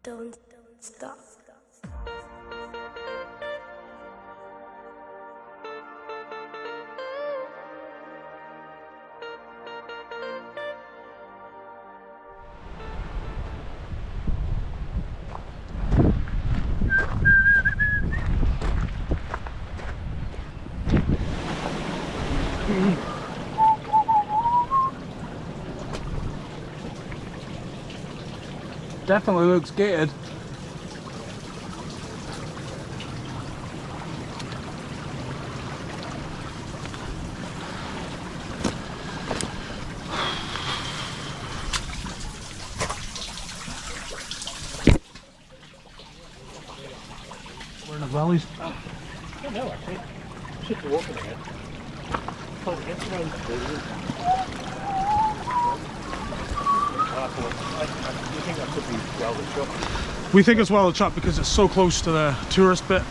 don't stop. Definitely looks gated. We're in the valleys. I don't know actually. I should be walking again. Can't get to road to do. Do you think that could be well the shop? We think it's well the chop because it's so close to the tourist bit.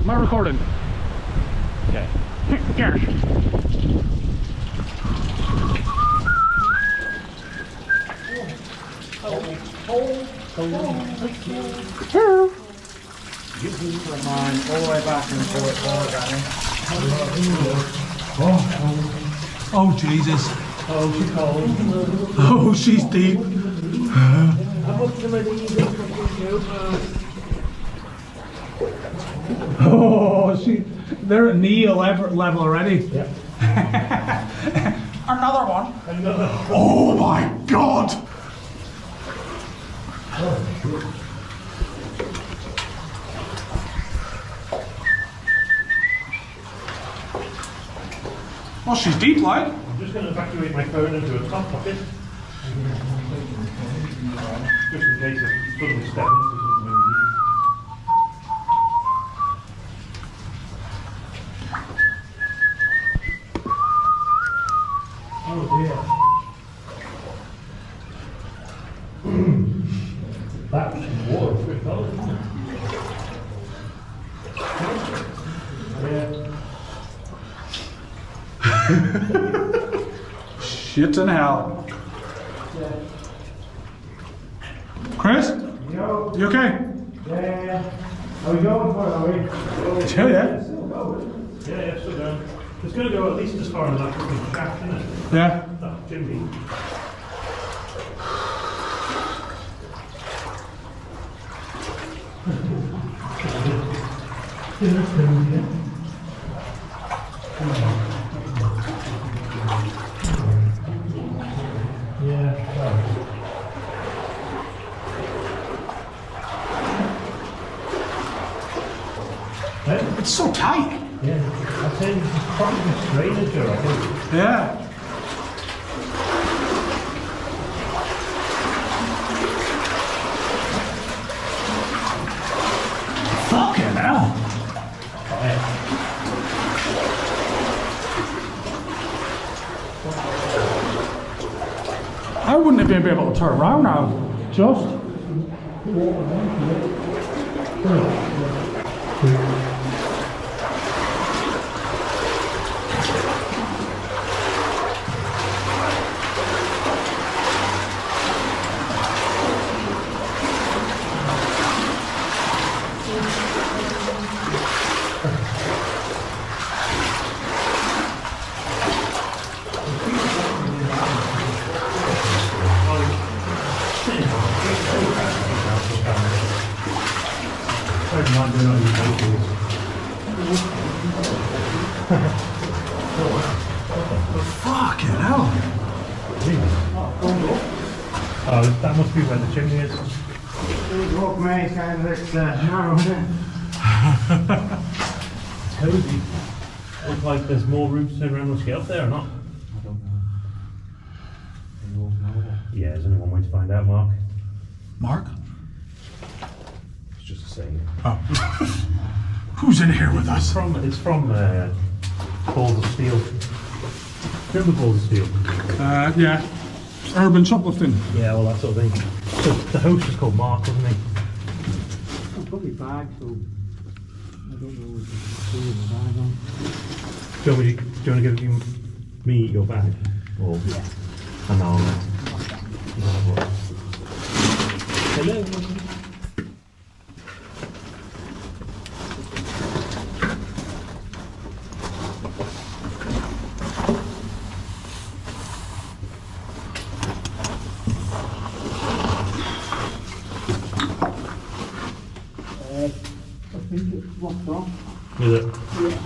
Am I recording? Okay. Here. From mine all the way back into it forward, Oh Jesus. Oh, she's cold. Oh, she's deep. Oh, they're at knee level already. Yeah. Another one. Another. Oh my God. Well, she's deep, like. I'm just going to evacuate my phone into a top pocket. Just in case I suddenly step into something. Oh dear. That was some water for it, fell, isn't it? Yeah. Shit in hell. Chris? Yo. You okay? Yeah. Are we going for it, are we? Yeah, yeah. Still going. Yeah, still going. It's going to go at least as far as that fucking shaft, isn't it? Yeah. That chimney. It's so tight. Yeah, I think this is probably the drainage, I think. Yeah. Fucking hell. I wouldn't have been able to turn around now. Just. Not doing all these Fucking hell. Oh, that must be where the chimney is. Walk me kind of this narrow, isn't it? Cozy. Looks like there's more room to turn around and get up there or not? I don't know. Yeah, there's only one way to find out, Mark. Mark? It's just a saying. Oh. Who's in here with us? It's from Balls of Steel. Remember Balls of Steel? Yeah. Urban shoplifting. Yeah, well, that sort of thing. So the host was called Mark, wasn't he? I've got my bag, so I don't know what to do with my bag on. Do you want to give me your bag? Or yeah. And I'll hello. I think it's locked off. Is it? Yeah.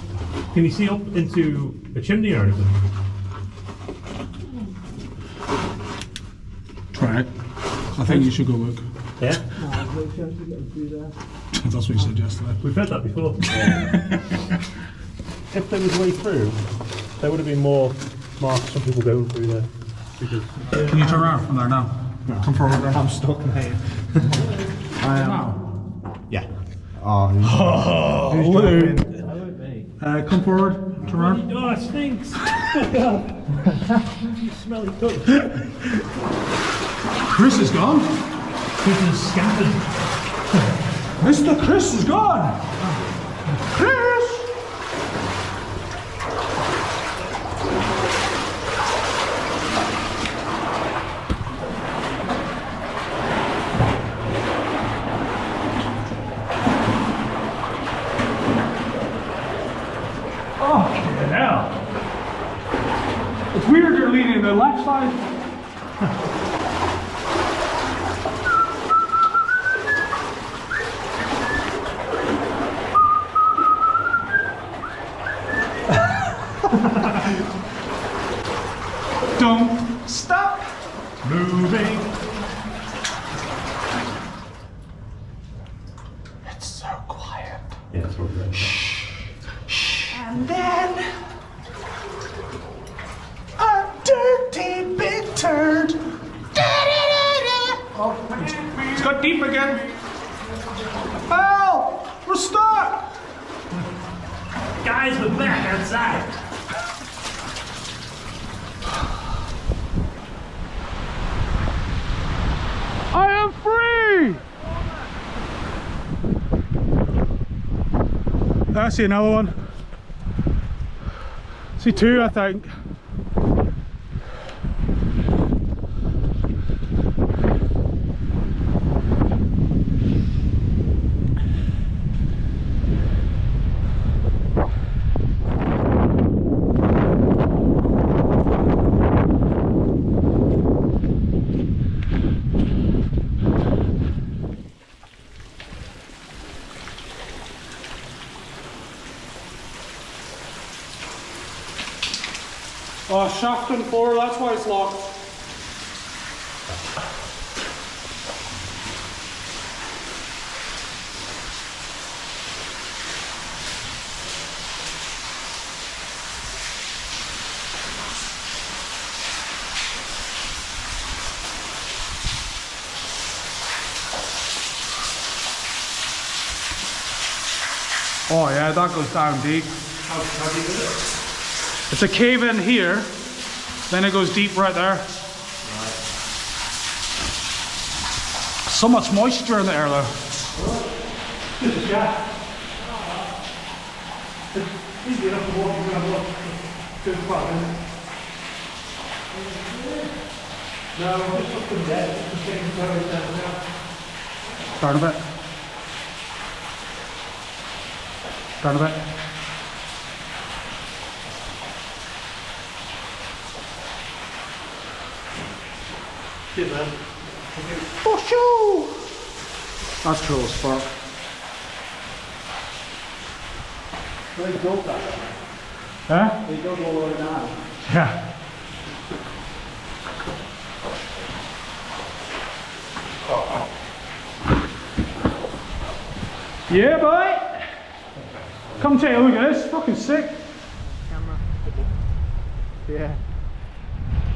Can you see up into a chimney or anything? Try it. I think you should go look. Yeah? No, there's no chance of getting through there. That's what you said yesterday. We've heard that before. If there was a way through, there would have been more marks from people going through there. Because Can you turn around from there now? No. Come forward there. I'm stuck, mate. Now. yeah. Oh, Oh, Luke. come forward. Turn around. Oh, it stinks! You smelly cook. Chris is gone. People are scattered. Mr. Chris is gone. Chris! Oh, hell. It's weird you're leaning the left side. Don't stop moving. It's so quiet. Yeah, that's what we're doing. And then a dirty big turd. Oh, it's got deep again. Help! We're stuck. Guys, we're back outside. I am free! I see another one. See two, I think. Oh, shaft and floor, that's why it's locked. Oh yeah, that goes down deep. How deep is it? It's a cave in here, then it goes deep right there. So much moisture in the air though. Yeah. It's easy enough to walk around look. Good spot, isn't it? No, I'm just up and dead. Just getting buried down now. Turn a bit. Turn a bit. Cheers, man. Oh, shoo! That's cool as fuck. Very cool, that. Huh? They dug all over now. Yeah. Yeah, boy. Come take a look at this. Fucking sick. Camera. Yeah.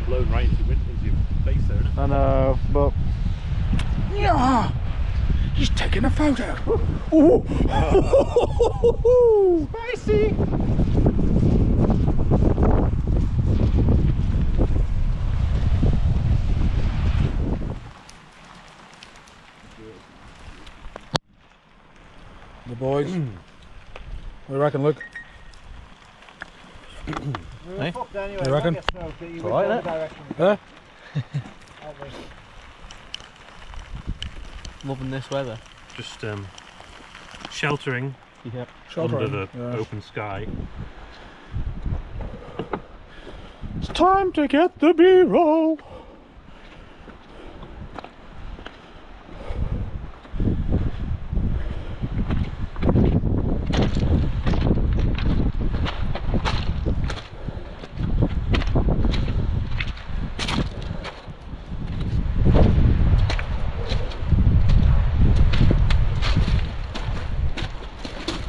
Blown right into your face there, isn't it? I know, but Yeah. He's taking a photo. Ooh. spicy. The boys. What do you reckon, Luke? Hey? Anyway, You reckon? It's alright, isn't it? Huh? Loving this weather. Just sheltering Yep. under the Yeah. open sky. It's time to get the B-roll.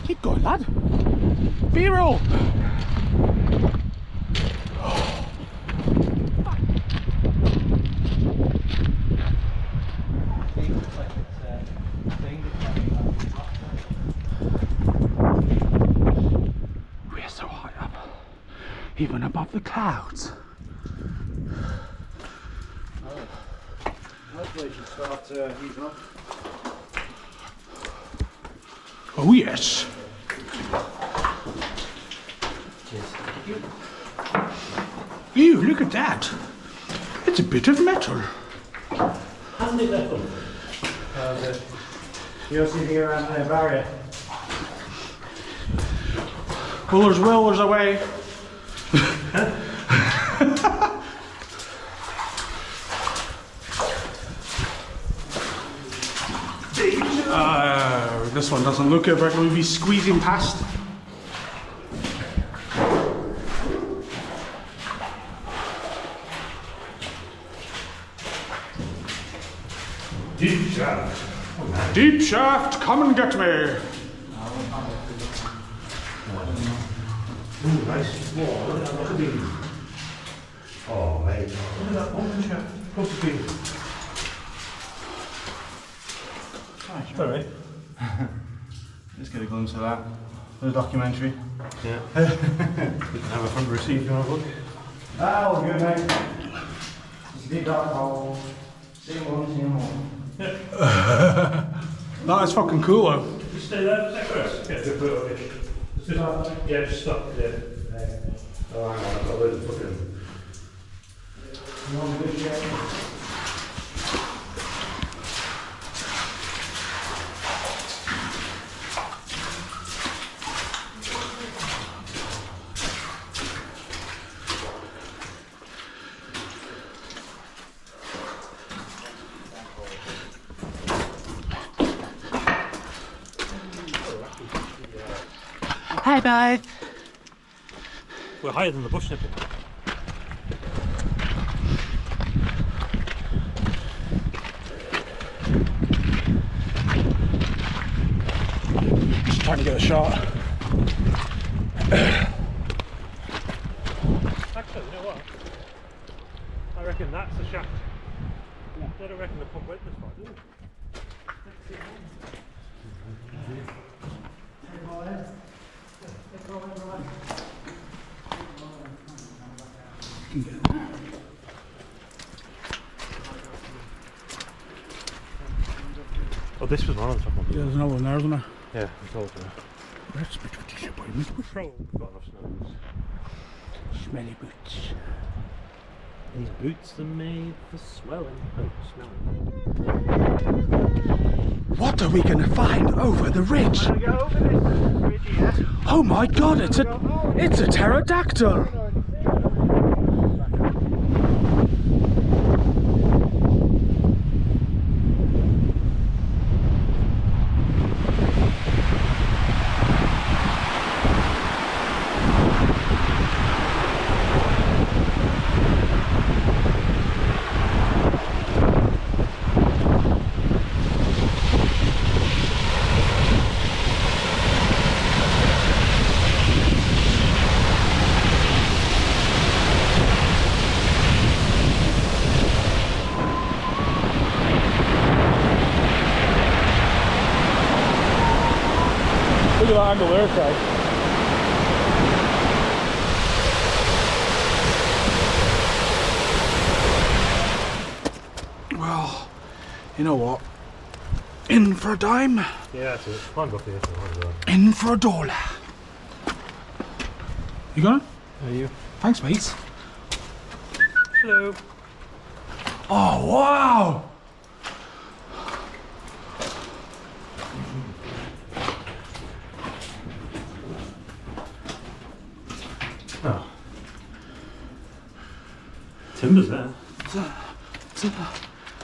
Keep going, lad. B-roll. We're so high up, even above the clouds. Hopefully it should start heating up. Oh yes. Ew, look at that. It's a bit of metal. Hasn't it left them? You don't see anything around the barrier? Well, there's will, there's a way. This one doesn't look it, but we'll be squeezing past. Deep shaft. Deep shaft, come and get me. Ooh, nice. Whoa, look at that beam. Oh, mate. Look at that open shaft. Close to beam. Sorry. Just get a glimpse of that. The documentary. Yeah. We can have a front receipt if you want to look. Ah, all good, mate. It's a big dark hole. See one, see more. That is fucking cool though. Just stay there for a sec first. Yeah, good put it. Yeah, just stop there. Oh, hang on, I've got a load of fucking. You want a good check? Hi, bye. We're higher than the bush nipple. Just trying to get a shot. Actually, you know what? I reckon that's the shaft. I don't reckon the pump went this far, do it? Oh, this was one of the top ones. Yeah, there's another one there, isn't there? Yeah, I told you. That's a bit of a disappointment. Got enough snows. Smelly boots. These boots are made for swelling. Oh, smelling. What are we gonna find over the ridge? I'm gonna go over this bridge here. Oh my god, it's a pterodactyl! chandelier side. Well, you know what? In for a dime, Yeah, that's it. Climb up here. in for a dollar. You going? Are you? Thanks, mates. Hello. Oh, wow! Oh. Timbers there.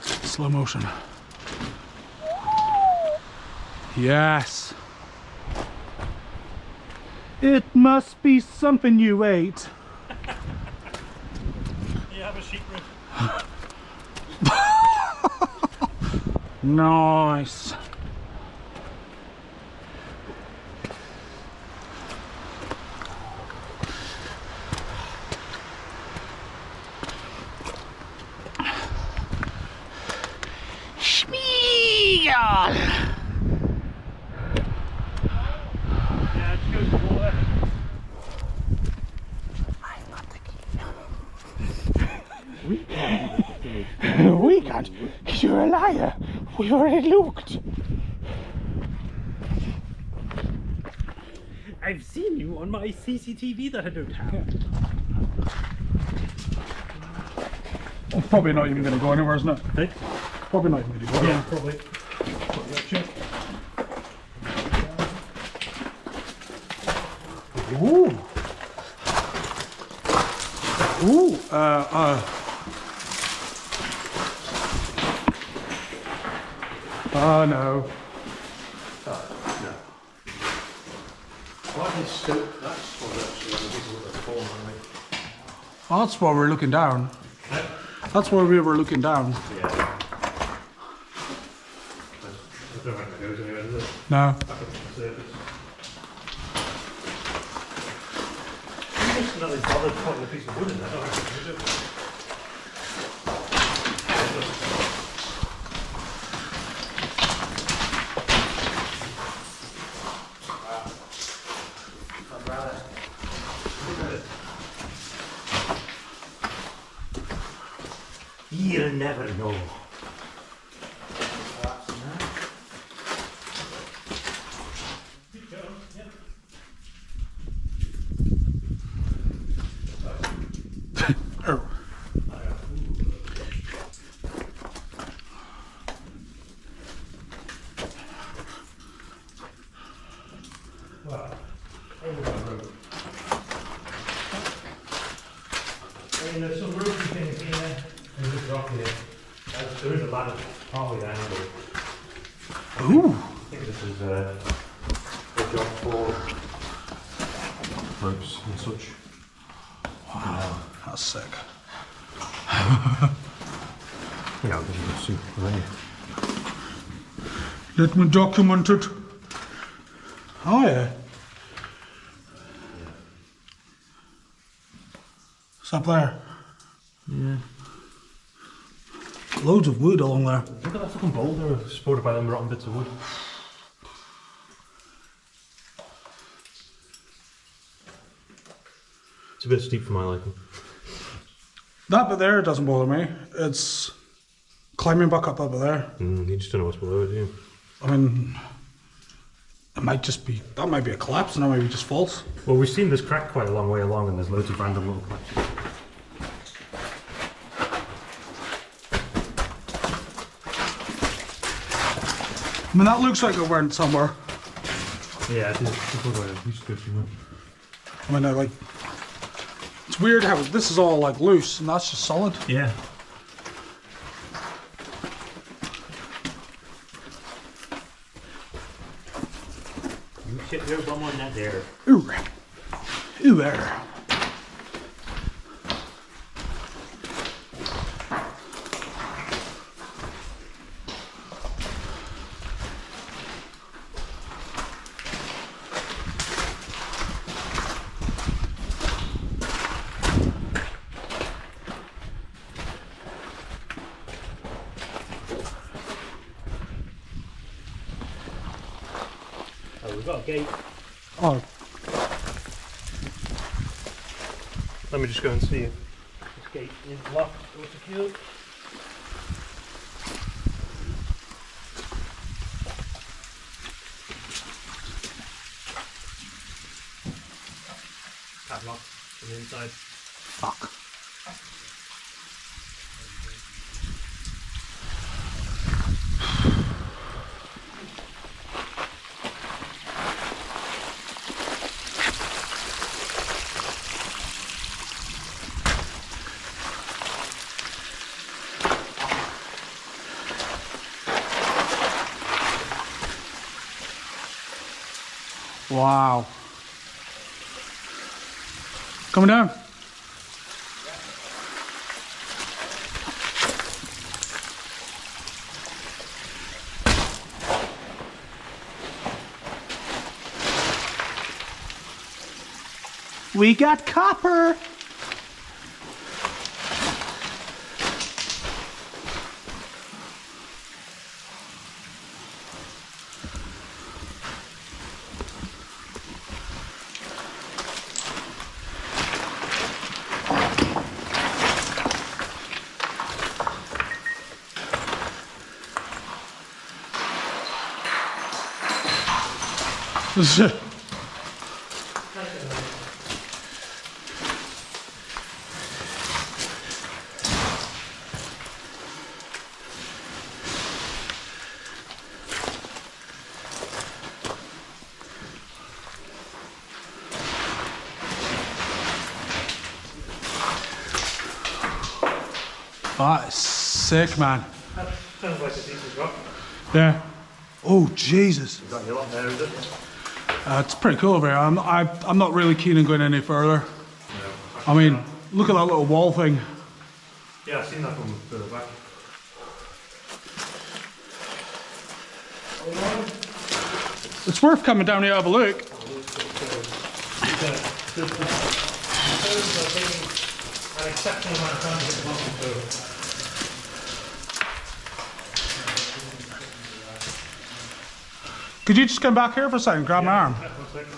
Slow motion. Yes. It must be something you ate. You have a sheep rib. Nice. Schmiegel. Yeah, just go to the water. We can't. You're a liar. We already looked. I've seen you on my CCTV that I don't have. It's probably not even going to go anywhere, isn't it? Hey? Probably not even going to go anywhere. Yeah, probably. Check. Ooh. Ooh. Oh no. Why is stoke that spot actually on the piece of wood that's fallen on me? Oh, that's why we're looking down. That's where we were looking down. Yeah. I don't think it goes anywhere, does it? No. Back up to the surface. I'm just not really bothered putting a piece of wood in there, don't I? You'll never know. Oh. Well, over that road. I mean, there's some roofy things here. There's a drop here. There is a ladder partly down, but Ooh. I think this is a job for ropes and such. Wow, that's sick. Yeah, I'll give you a suit for that. Let me document it. Oh yeah. It's up there. Yeah. Loads of wood along there. Look at that fucking boulder supported by them rotten bits of wood. It's a bit steep for my liking. That bit there doesn't bother me. It's climbing back up there. You just don't know what's below it, do you? I mean, it might just be, that might be a collapse and that might be just false. Well, we've seen this crack quite a long way along and there's loads of random little cracks. I mean, that looks like it went somewhere. Yeah, it is. It's a good way to go somewhere. I mean, like, it's weird how this is all like loose and that's just solid. Yeah. You shit your bum on that there. Ooh. Ooh there. Oh, we've got a gate. Oh, Let me just go and see if this gate is locked or secured. Padlock from the inside. fuck. Wow. Coming down. We got copper. That is sick, man. That sounds like a decent rock. Yeah. Oh, Jesus. Is that your lot there, is it? It's pretty cool over here. I'm not really keen on going any further. No. I mean, look at that little wall thing. Yeah, I've seen that from further back. It's worth coming down here to have a look. An exceptional amount of time to get the bottom through. Could you just come back here for a second, grab my arm? Yeah, 1 second.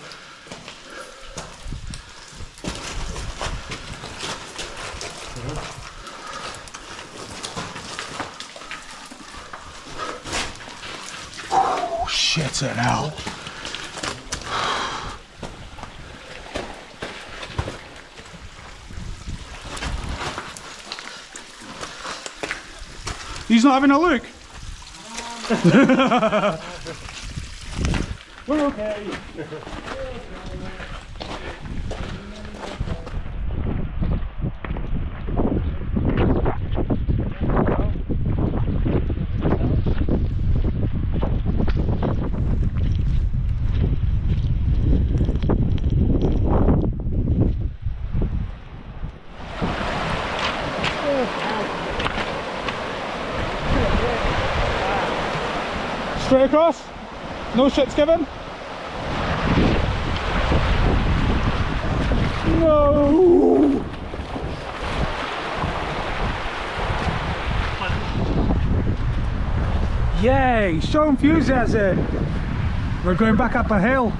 Oh, shit, it hell. He's not having a look. We're okay. Straight across? No shit's given? No! Yay! Show enthusiasm! We're going back up a hill.